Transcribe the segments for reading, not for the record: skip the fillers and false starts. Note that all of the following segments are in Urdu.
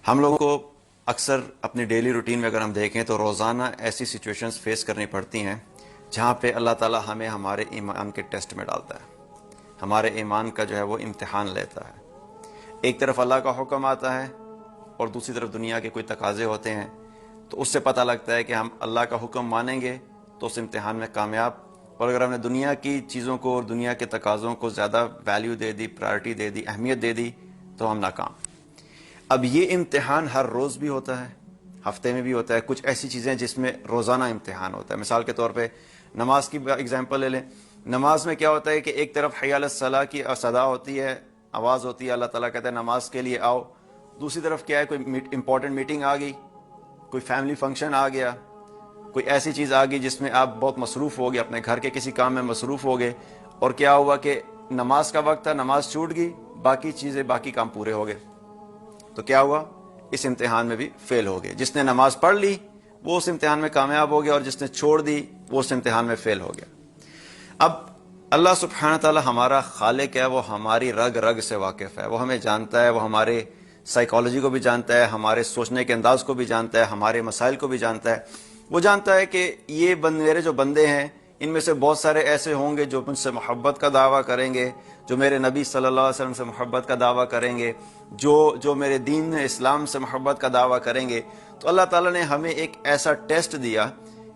ہم لوگوں کو اکثر اپنی ڈیلی روٹین میں اگر ہم دیکھیں تو روزانہ ایسی سچویشنز فیس کرنی پڑتی ہیں جہاں پہ اللہ تعالیٰ ہمیں ہمارے ایمان کے ٹیسٹ میں ڈالتا ہے، ہمارے ایمان کا جو ہے وہ امتحان لیتا ہے۔ ایک طرف اللہ کا حکم آتا ہے اور دوسری طرف دنیا کے کوئی تقاضے ہوتے ہیں، تو اس سے پتہ لگتا ہے کہ ہم اللہ کا حکم مانیں گے تو اس امتحان میں کامیاب، اور اگر ہم نے دنیا کی چیزوں کو اور دنیا کے تقاضوں کو زیادہ ویلیو دے دی، پرائرٹی دے دی، اہمیت دے دی، تو ہم ناکام۔ اب یہ امتحان ہر روز بھی ہوتا ہے، ہفتے میں بھی ہوتا ہے۔ کچھ ایسی چیزیں جس میں روزانہ امتحان ہوتا ہے، مثال کے طور پہ نماز کی اگزامپل لے لیں۔ نماز میں کیا ہوتا ہے کہ ایک طرف حی علی الصلاۃ کی صدا ہوتی ہے، آواز ہوتی ہے، اللہ تعالیٰ کہتا ہے نماز کے لیے آؤ۔ دوسری طرف کیا ہے، کوئی امپورٹنٹ میٹنگ آ گئی، کوئی فیملی فنکشن آ گیا، کوئی ایسی چیز آ گئی جس میں آپ بہت مصروف ہو گئے، اپنے گھر کے کسی کام میں مصروف ہو گئے، اور کیا ہوا کہ نماز کا وقت تھا، نماز چھوٹ گئی، باقی چیزیں باقی کام پورے ہو گئے، تو کیا ہوا، اس امتحان میں بھی فیل ہو گئے۔ جس نے نماز پڑھ لی وہ اس امتحان میں کامیاب ہو گیا، اور جس نے چھوڑ دی وہ اس امتحان میں فیل ہو گیا۔ اب اللہ سبحانہ تعالیٰ ہمارا خالق ہے، وہ ہماری رگ رگ سے واقف ہے، وہ ہمیں جانتا ہے، وہ ہمارے سائیکالوجی کو بھی جانتا ہے، ہمارے سوچنے کے انداز کو بھی جانتا ہے، ہمارے مسائل کو بھی جانتا ہے۔ وہ جانتا ہے کہ یہ میرے جو بندے ہیں ان میں سے بہت سارے ایسے ہوں گے جو مجھ سے محبت کا دعویٰ کریں گے، جو میرے نبی صلی اللہ علیہ وسلم سے محبت کا دعویٰ کریں گے، جو میرے دین اسلام سے محبت کا دعویٰ کریں گے۔ تو اللہ تعالیٰ نے ہمیں ایک ایسا ٹیسٹ دیا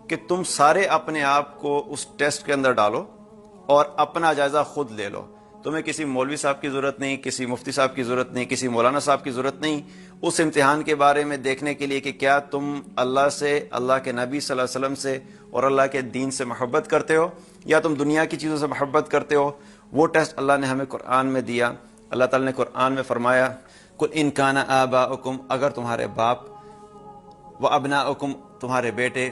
کہ تم سارے اپنے آپ کو اس ٹیسٹ کے اندر ڈالو اور اپنا جائزہ خود لے لو۔ تمہیں کسی مولوی صاحب کی ضرورت نہیں، کسی مفتی صاحب کی ضرورت نہیں، کسی مولانا صاحب کی ضرورت نہیں اس امتحان کے بارے میں دیکھنے کے لیے کہ کیا تم اللہ سے، اللہ کے نبی صلی اللہ علیہ وسلم سے اور اللہ کے دین سے محبت کرتے ہو، یا تم دنیا کی چیزوں سے محبت کرتے ہو۔ وہ ٹیسٹ اللہ نے ہمیں قرآن میں دیا۔ اللہ تعالیٰ نے قرآن میں فرمایا قُلْ إِنْ كَانَ آبَاؤُكُمْ، اگر تمہارے باپ، وَأَبْنَاؤُكُمْ تمہارے بیٹے،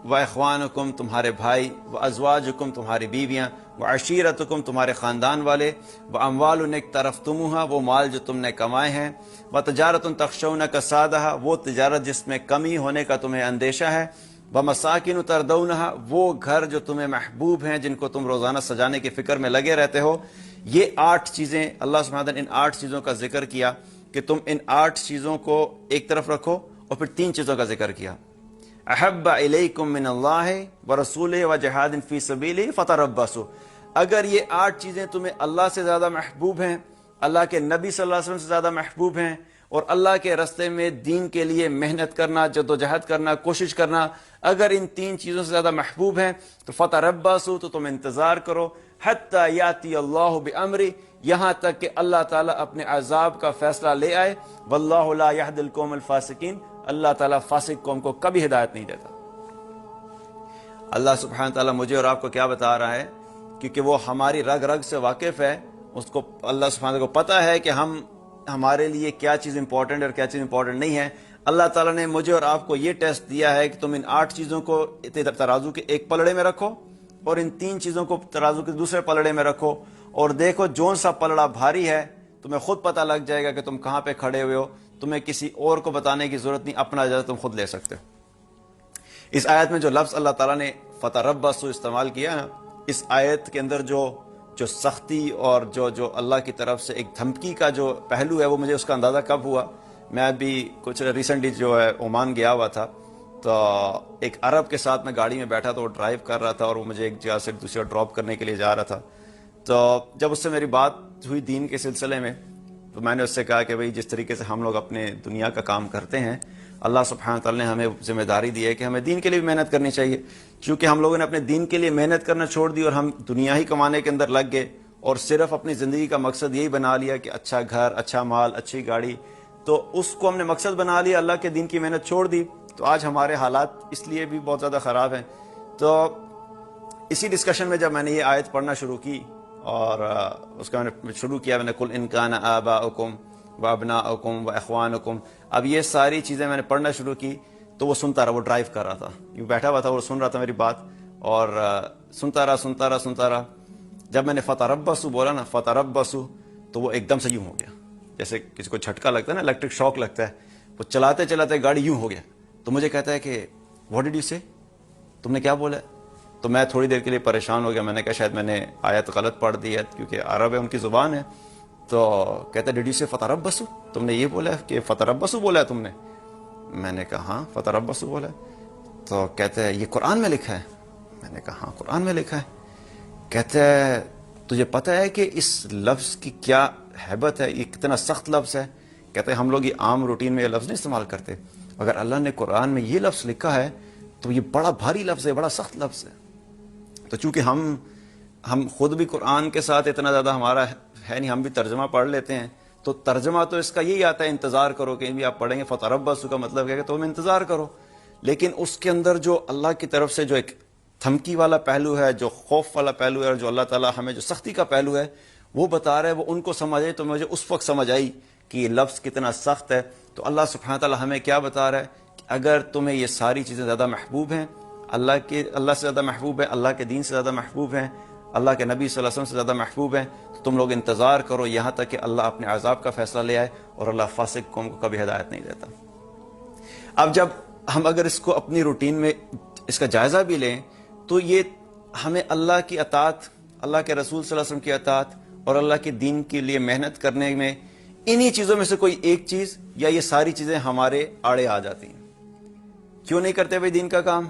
وَإِخْوَانُكُمْ تمہارے بھائی، وَأَزْوَاجُكُمْ تمہاری بیویاں، وَعَشِيرَتُكُمْ تمہارے خاندان والے، وَأَمْوَالٌ اقْتَرَفْتُمُوهَا وہ مال جو تم نے کمائے ہیں، وَتِجَارَةٌ تَخْشَوْنَ كَسَادَهَا وہ تجارت جس میں کمی ہونے کا تمہیں اندیشہ ہے، وَمَسَاكِنُ تَرْضَوْنَهَا وہ گھر جو تمہیں محبوب ہیں، جن کو تم روزانہ سجانے کی فکر میں لگے رہتے ہو۔ یہ 8 چیزیں اللہ سبحانہ تعالیٰ نے ان 8 چیزوں کا ذکر کیا کہ تم ان 8 چیزوں کو ایک طرف رکھو، اور پھر 3 چیزوں کا ذکر کیا، احب الیکم من اللہ ورسولہ وجہاد فی سبیلہ فتربصوا۔ اگر یہ 8 چیزیں تمہیں اللہ سے زیادہ محبوب ہیں، اللہ کے نبی صلی اللہ علیہ وسلم سے زیادہ محبوب ہیں، اور اللہ کے راستے میں دین کے لیے محنت کرنا، جدوجہد کرنا، کوشش کرنا اگر ان 3 چیزوں سے زیادہ محبوب ہیں تو فتربصوا تو تم انتظار کرو، حتی یاتی اللہ بامرہ یہاں تک کہ اللہ تعالیٰ اپنے عذاب کا فیصلہ لے آئے۔ واللہ لا یہدی القوم الفاسقین اللہ تعالیٰ فاسق قوم کو کبھی ہدایت نہیں دیتا۔ اللہ سبحانہ تعالیٰ مجھے اور آپ کو کیا بتا رہا ہے، کیونکہ وہ ہماری رگ رگ سے واقف ہے، اس کو اللہ سبحانہ کو پتہ ہے کہ ہمارے لیے کیا چیز امپورٹنٹ ہے اور کیا چیز امپورٹنٹ نہیں ہے۔ اللہ تعالیٰ نے مجھے اور آپ کو یہ ٹیسٹ دیا ہے کہ تم ان 8 چیزوں کو ترازو کے ایک پلڑے میں رکھو، اور ان 3 چیزوں کو ترازو کے دوسرے پلڑے میں رکھو، اور دیکھو جون سا پلڑا بھاری ہے تمہیں خود پتہ لگ جائے گا کہ تم کہاں پہ کھڑے ہوئے ہو، تمہیں کسی اور کو بتانے کی ضرورت نہیں، اپنا جائزہ تم خود لے سکتے ہو۔ اس آیت میں جو لفظ اللہ تعالیٰ نے فتربصوا استعمال کیا نا، اس آیت کے اندر جو سختی اور جو اللہ کی طرف سے ایک دھمکی کا جو پہلو ہے، وہ مجھے اس کا اندازہ کب ہوا، میں ابھی کچھ ریسنٹلی جو ہے عمان گیا ہوا تھا، تو ایک عرب کے ساتھ میں گاڑی میں بیٹھا تو وہ ڈرائیو کر رہا تھا اور وہ مجھے ایک جگہ سے دوسری ڈراپ کرنے کے لیے جا رہا تھا۔ تو جب اس سے میری بات ہوئی دین کے سلسلے میں، تو میں نے اس سے کہا کہ بھئی جس طریقے سے ہم لوگ اپنے دنیا کا کام کرتے ہیں، اللہ سبحانہ تعالیٰ نے ہمیں ذمہ داری دی ہے کہ ہمیں دین کے لیے بھی محنت کرنی چاہیے۔ چونکہ ہم لوگوں نے اپنے دین کے لیے محنت کرنا چھوڑ دی اور ہم دنیا ہی کمانے کے اندر لگ گئے، اور صرف اپنی زندگی کا مقصد یہی بنا لیا کہ اچھا گھر، اچھا مال، اچھی گاڑی، تو اس کو ہم نے مقصد بنا لیا، اللہ کے دین کی محنت چھوڑ دی، تو آج ہمارے حالات اس لیے بھی بہت زیادہ خراب ہیں۔ تو اسی ڈسکشن میں جب میں نے یہ آیت پڑھنا شروع کی اور اس کا میں نے شروع کیا، میں نے قُلْ إِنْ كَانَ آبَاؤُكُمْ وَأَبْنَاؤُكُمْ وَإِخْوَانُكُمْ، اب یہ ساری چیزیں میں نے پڑھنا شروع کی تو وہ سنتا رہا، وہ ڈرائیو کر رہا تھا، یوں بیٹھا ہوا تھا، وہ سن رہا تھا میری بات، اور سنتا رہا۔ جب میں نے فتربصوا بولا نا، فتربصوا، تو وہ ایک دم سے یوں ہو گیا، جیسے کسی کو جھٹکا لگتا ہے نا، الیکٹرک شاک لگتا ہے، وہ چلاتے چلاتے گاڑی یوں ہو گیا۔ تو مجھے کہتا ہے کہ واٹ ڈڈ یو سے، تم نے کیا بولا؟ تو میں تھوڑی دیر کے لیے پریشان ہو گیا، میں نے کہا شاید میں نے آیت غلط پڑھ دی ہے، کیونکہ عرب ہے، ان کی زبان ہے۔ تو کہتے ڈیڈ یو سے فتربصوا، تم نے یہ بولا ہے کہ فتربصوا بولا ہے تم نے؟ میں نے کہا ہاں فتربصوا بولا ہے۔ تو کہتے ہیں یہ قرآن میں لکھا ہے؟ میں نے کہا ہاں قرآن میں لکھا ہے۔ کہتے ہیں تجھے پتہ ہے کہ اس لفظ کی کیا ہیبت ہے، یہ کتنا سخت لفظ ہے؟ کہتے ہیں ہم لوگ یہ عام روٹین میں یہ لفظ نہیں استعمال کرتے، اگر اللہ نے قرآن میں یہ لفظ لکھا ہے تو یہ بڑا بھاری لفظ ہے، بڑا سخت لفظ ہے۔ تو چونکہ ہم خود بھی قرآن کے ساتھ اتنا زیادہ ہمارا ہے نہیں، ہم بھی ترجمہ پڑھ لیتے ہیں، تو ترجمہ تو اس کا یہی آتا ہے انتظار کرو، کہیں بھی آپ پڑھیں گے فتربصوا کا مطلب کیا ہے کہ تم انتظار کرو، لیکن اس کے اندر جو اللہ کی طرف سے جو ایک دھمکی والا پہلو ہے، جو خوف والا پہلو ہے، اور جو اللہ تعالیٰ ہمیں جو سختی کا پہلو ہے وہ بتا رہے ہیں، وہ ان کو سمجھ آئی۔ تو مجھے اس وقت سمجھ آئی کہ یہ لفظ کتنا سخت ہے۔ تو اللہ سبحانہ تعالیٰ ہمیں کیا بتا رہا ہے کہ اگر تمہیں یہ ساری چیزیں زیادہ محبوب ہیں، اللہ سے زیادہ محبوب ہے، اللہ کے دین سے زیادہ محبوب ہیں، اللہ کے نبی صلی اللہ علیہ وسلم سے زیادہ محبوب ہیں، تو تم لوگ انتظار کرو یہاں تک کہ اللہ اپنے عذاب کا فیصلہ لے آئے، اور اللہ فاسق قوم کو کبھی ہدایت نہیں دیتا۔ اب جب ہم اگر اس کو اپنی روٹین میں اس کا جائزہ بھی لیں تو یہ ہمیں اللہ کی اطاعت، اللہ کے رسول صلی اللہ علیہ وسلم کی اطاعت اور اللہ کے دین کے لیے محنت کرنے میں انہی چیزوں میں سے کوئی ایک چیز یا یہ ساری چیزیں ہمارے آڑے آ جاتی ہیں۔ کیوں نہیں کرتے بھائی دین کا کام؟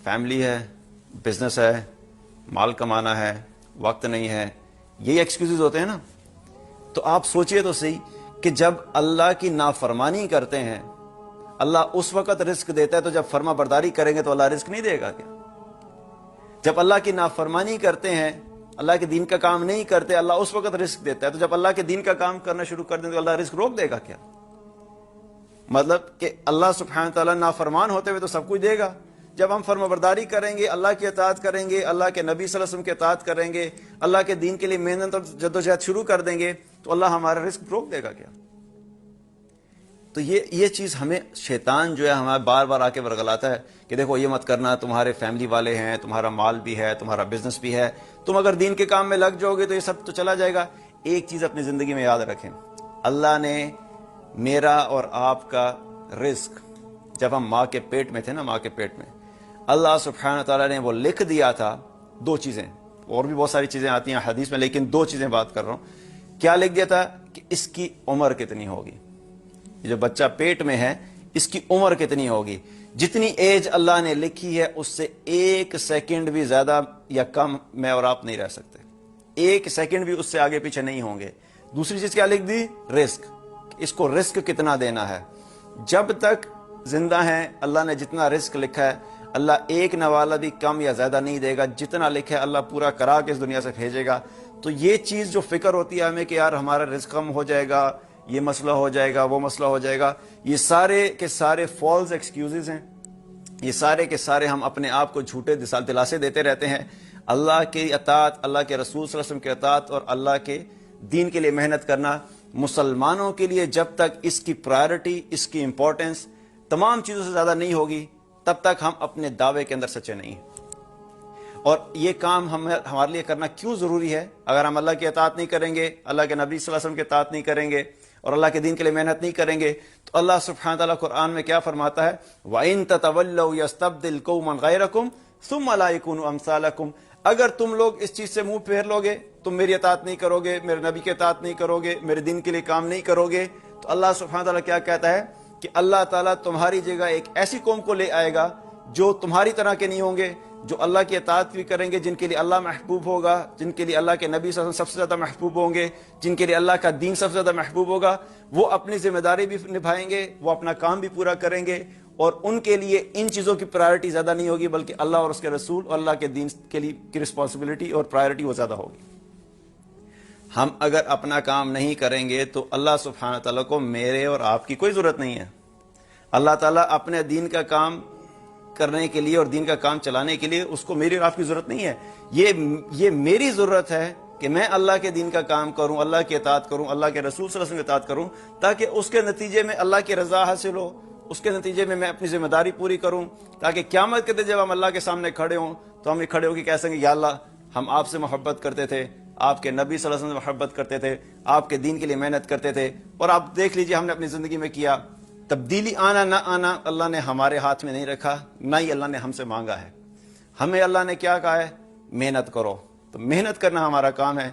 فیملی ہے، بزنس ہے، مال کمانا ہے، وقت نہیں ہے، یہی ایکسکیوزز ہوتے ہیں نا۔ تو آپ سوچئے تو صحیح کہ جب اللہ کی نافرمانی کرتے ہیں اللہ اس وقت رزق دیتا ہے، تو جب فرما برداری کریں گے تو اللہ رزق نہیں دے گا کیا؟ جب اللہ کی نافرمانی کرتے ہیں، اللہ کے دین کا کام نہیں کرتے، اللہ اس وقت رزق دیتا ہے، تو جب اللہ کے دین کا کام کرنا شروع کر دیں تو اللہ رزق روک دے گا کیا؟ مطلب کہ اللہ سبحانہ تعالیٰ نافرمان ہوتے ہوئے تو سب کچھ دے گا، جب ہم فرما برداری کریں گے، اللہ کی اطاعت کریں گے، اللہ کے نبی صلی اللہ علیہ وسلم کی اطاعت کریں گے، اللہ کے دین کے لیے محنت اور جدوجہد شروع کر دیں گے تو اللہ ہمارا رزق روک دے گا کیا؟ تو یہ چیز ہمیں شیطان جو ہے ہمیں بار بار آ کے ورگلاتا ہے کہ دیکھو یہ مت کرنا، تمہارے فیملی والے ہیں، تمہارا مال بھی ہے، تمہارا بزنس بھی ہے، تم اگر دین کے کام میں لگ جاؤ گے تو یہ سب تو چلا جائے گا۔ ایک چیز اپنی زندگی میں یاد رکھیں، اللہ نے میرا اور آپ کا رزق جب ہم ماں کے پیٹ میں تھے نا، ماں کے پیٹ میں، اللہ سبحانہ تعالیٰ نے وہ لکھ دیا تھا۔ دو چیزیں، اور بھی بہت ساری چیزیں آتی ہیں حدیث میں، لیکن دو چیزیں بات کر رہا ہوں۔ کیا لکھ دیا تھا کہ اس کی عمر کتنی ہوگی، جو بچہ پیٹ میں ہے اس کی عمر کتنی ہوگی، جتنی ایج اللہ نے لکھی ہے اس سے ایک سیکنڈ بھی زیادہ یا کم میں اور آپ نہیں رہ سکتے، ایک سیکنڈ بھی اس سے آگے پیچھے نہیں ہوں گے۔ دوسری چیز کیا لکھ دی؟ رزق، اس کو رزق کتنا دینا ہے۔ جب تک زندہ ہیں اللہ نے جتنا رزق لکھا ہے اللہ ایک نوالا بھی کم یا زیادہ نہیں دے گا، جتنا لکھا ہے اللہ پورا کرا کے اس دنیا سے بھیجے گا۔ تو یہ چیز جو فکر ہوتی ہے ہمیں کہ یار ہمارا رزق کم ہو جائے گا، یہ مسئلہ ہو جائے گا، وہ مسئلہ ہو جائے گا، یہ سارے کے سارے فالس ایکسکیوزز ہیں، یہ سارے کے سارے ہم اپنے آپ کو جھوٹے دلاسے دیتے رہتے ہیں۔ اللہ کی اطاعت، اللہ کے رسول صلی اللہ علیہ وسلم کی اطاعت اور اللہ کے دین کے لیے محنت کرنا مسلمانوں کے لیے جب تک اس کی پرائرٹی، اس کی امپورٹنس تمام چیزوں سے زیادہ نہیں ہوگی تب تک ہم اپنے دعوے کے اندر سچے نہیں ہیں۔ اور یہ کام ہمارے لیے کرنا کیوں ضروری ہے؟ اگر ہم اللہ کی اطاعت نہیں کریں گے، اللہ کے نبی صلی اللہ علیہ وسلم کی اطاعت نہیں کریں گے اور اللہ کے دین کے لیے محنت نہیں کریں گے تو اللہ سبحانہ تعالیٰ قرآن میں کیا فرماتا ہے؟ وَإِن تَتَوَلَّوْا يَسْتَبْدِلْ قَوْمًا غَيْرَكُمْ ثُمَّ لَا يَكُونُوا أَمْثَالَكُمْ۔ اگر تم لوگ اس چیز سے منہ پھیر لو گے، تم میری اطاعت نہیں کرو گے، میرے نبی کی اطاعت نہیں کرو گے، میرے دین کے لیے کام نہیں کرو گے، تو اللہ سبحانہ تعالیٰ کیا کہتا ہے کہ اللہ تعالیٰ تمہاری جگہ ایک ایسی قوم کو لے آئے گا جو تمہاری طرح کے نہیں ہوں گے، جو اللہ کی اطاعت بھی کریں گے، جن کے لیے اللہ محبوب ہوگا، جن کے لیے اللہ کے نبی صلی اللہ علیہ وسلم سب سے زیادہ محبوب ہوں گے، جن کے لیے اللہ کا دین سب سے زیادہ محبوب ہوگا، وہ اپنی ذمہ داری بھی نبھائیں گے، وہ اپنا کام بھی پورا کریں گے، اور ان کے لیے ان چیزوں کی پرائرٹی زیادہ نہیں ہوگی بلکہ اللہ اور اس کے رسول اور اللہ کے دین کے لیے کی رسپانسبلٹی اور پرائرٹی وہ زیادہ ہوگی۔ ہم اگر اپنا کام نہیں کریں گے تو اللہ سبحانہ تعالیٰ کو میرے اور آپ کی کوئی ضرورت نہیں ہے۔ اللہ تعالیٰ اپنے دین کا کام کرنے کے لیے اور دین کا کام چلانے کے لیے اس کو میری اور آپ کی ضرورت نہیں ہے۔ یہ میری ضرورت ہے کہ میں اللہ کے دین کا کام کروں، اللہ کی اطاعت کروں، اللہ کے رسول صلی اللہ علیہ وسلم کی اطاعت کروں، تاکہ اس کے نتیجے میں اللہ کی رضا حاصل ہو، اس کے نتیجے میں اپنی ذمہ داری پوری کروں، تاکہ قیامت کے دن جب ہم اللہ کے سامنے کھڑے ہوں تو ہم کھڑے ہو کے کہہ سکیں یا اللہ ہم آپ سے محبت کرتے تھے، آپ کے نبی صلی اللہ علیہ وسلم سے محبت کرتے تھے، آپ کے دین کے لیے محنت کرتے تھے، اور آپ دیکھ لیجئے ہم نے اپنی زندگی میں کیا۔ تبدیلی آنا نہ آنا اللہ نے ہمارے ہاتھ میں نہیں رکھا، نہ ہی اللہ نے ہم سے مانگا ہے۔ ہمیں اللہ نے کیا کہا ہے؟ محنت کرو، تو محنت کرنا ہمارا کام ہے۔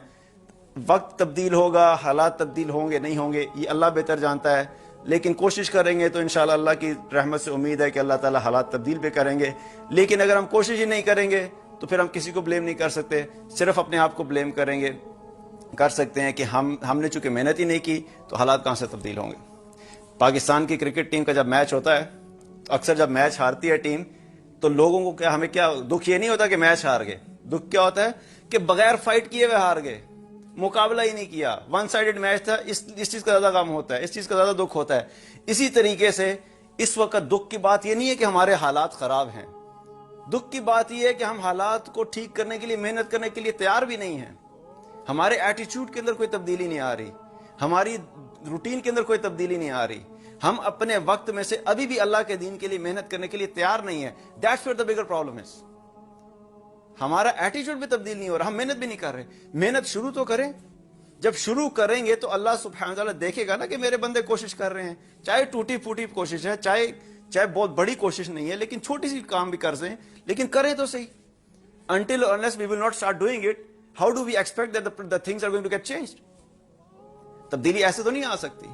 وقت تبدیل ہوگا، حالات تبدیل ہوں گے نہیں ہوں گے یہ اللہ بہتر جانتا ہے، لیکن کوشش کریں گے تو انشاءاللہ اللہ کی رحمت سے امید ہے کہ اللہ تعالیٰ حالات تبدیل بھی کریں گے. لیکن اگر ہم کوشش ہی نہیں کریں گے تو پھر ہم کسی کو بلیم نہیں کر سکتے، صرف اپنے آپ کو بلیم کر سکتے ہیں کہ ہم نے چونکہ محنت ہی نہیں کی تو حالات کہاں سے تبدیل ہوں گے. پاکستان کی کرکٹ ٹیم کا جب میچ ہوتا ہے تو اکثر جب میچ ہارتی ہے ٹیم تو لوگوں کو ہمیں کیا دکھ یہ نہیں ہوتا کہ میچ ہار گئے، دکھ کیا ہوتا ہے کہ بغیر فائٹ کیے ہوئے ہار گئے، مقابلہ ہی نہیں کیا، ون سائیڈڈ میچ تھا. اس چیز کا زیادہ غم ہوتا ہے، اس چیز کا زیادہ دکھ ہوتا ہے. اسی طریقے سے اس وقت دکھ کی بات یہ نہیں ہے کہ ہمارے حالات خراب ہیں، دکھ کی بات یہ ہے کہ ہم حالات کو ٹھیک کرنے کے لیے محنت کرنے کے لیے تیار بھی نہیں ہیں. ہمارے ایٹیچیوڈ کے اندر کوئی تبدیلی نہیں آ رہی، ہماری روٹین کے اندر کوئی تبدیلی نہیں آ رہی، ہم اپنے وقت میں سے ابھی بھی اللہ کے دین کے لیے محنت کرنے کے لیے تیار نہیں ہیں. That's where the bigger problem is. ہمارا ایٹیچیوڈ بھی تبدیل نہیں ہو رہا، ہم محنت بھی نہیں کر رہے. محنت شروع تو کریں، جب شروع کریں گے تو اللہ سبحانہ وتعالی دیکھے گا نا کہ میرے بندے کوشش کر رہے ہیں، چاہے ٹوٹی پھوٹی کوشش ہے، چاہے بہت بڑی کوشش نہیں ہے، لیکن چھوٹی سی کام بھی کر دیں، لیکن کریں تو صحیح. Until or unless we will not start doing it, how do we expect that the things are going to get changed? تبدیلی ایسے تو نہیں آ سکتی.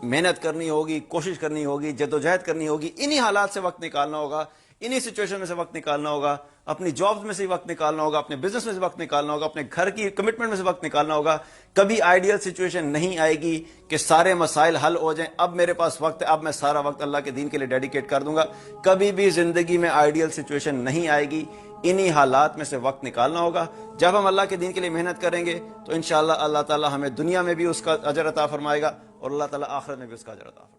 محنت کرنی ہوگی، کوشش کرنی ہوگی، جدوجہد کرنی ہوگی، انہی حالات سے وقت نکالنا ہوگا، انہی سچویشن میں سے وقت نکالنا ہوگا، اپنی جابز میں سے وقت نکالنا ہوگا، اپنے بزنس میں سے وقت نکالنا ہوگا، اپنے گھر کی کمٹمنٹ میں سے وقت نکالنا ہوگا. کبھی آئیڈیل سچویشن نہیں آئے گی کہ سارے مسائل حل ہو جائیں، اب میرے پاس وقت ہے، اب میں سارا وقت اللہ کے دین کے لیے ڈیڈیکیٹ کر دوں گا. کبھی بھی زندگی میں آئیڈیل سچویشن نہیں آئے گی. انہی حالات میں سے وقت نکالنا ہوگا. جب ہم اللہ کے دین کے لیے محنت کریں گے تو انشاءاللہ اللہ تعالی ہمیں دنیا میں بھی اس کا اجر عطا فرمائے گا اور اللہ تعالی آخرت میں بھی اس کا اجر عطا فرمائے گا.